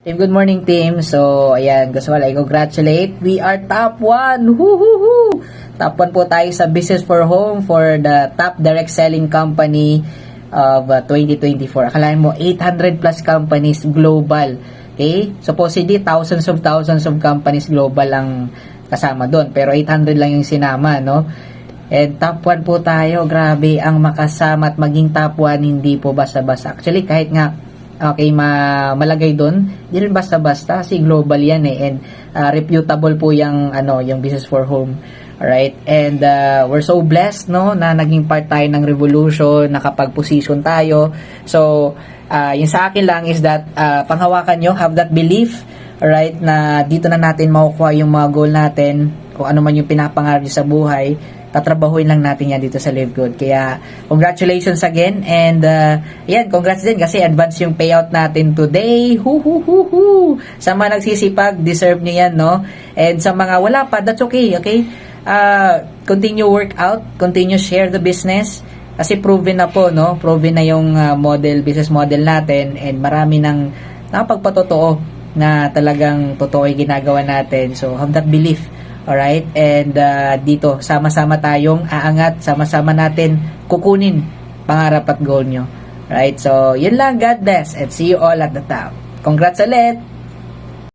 Good morning, team. So, ayan, gusto ko lang i-congratulate. We are top 1. Woo-hoo-hoo! Top 1 po tayo sa Business for Home for the top direct selling company of 2024. Akalain mo, 800 plus companies global. Okay? Supposedly, thousands of companies global ang kasama doon. Pero 800 lang yung sinama, no? And top 1 po tayo. Grabe, ang makasama at maging top 1, hindi po basta-basta. Actually, kahit nga okay, malagay doon, hindi rin basta-basta kasi global yan and reputable po yung Business for Home. Alright, and we're so blessed, no, na naging part tayo ng revolution, nakapag-position tayo. So, yung sa akin lang is that panghawakan nyo, have that belief, alright, na dito na natin makukuha yung mga goal natin, kung ano man yung pinapangarap nyo sa buhay, tatrabahuin lang natin yan dito sa Live Good. Kaya, congratulations again. And, yan, congrats din kasi advance yung payout natin today. Hu-hu-hu-hu! Sa mga nagsisipag, deserve nyo yan, no? And sa mga wala pa, that's okay, okay? Continue work out, continue share the business. Kasi proven na po, no? Proven na yung business model natin. And marami nang nakapagpatotoo na talagang totoo yung ginagawa natin. So, have that belief. Alright, and dito, sama-sama tayong aangat, sama-sama natin kukunin pangarap at goal nyo. Alright, so yun lang, God bless, and see you all at the top. Congrats ulit!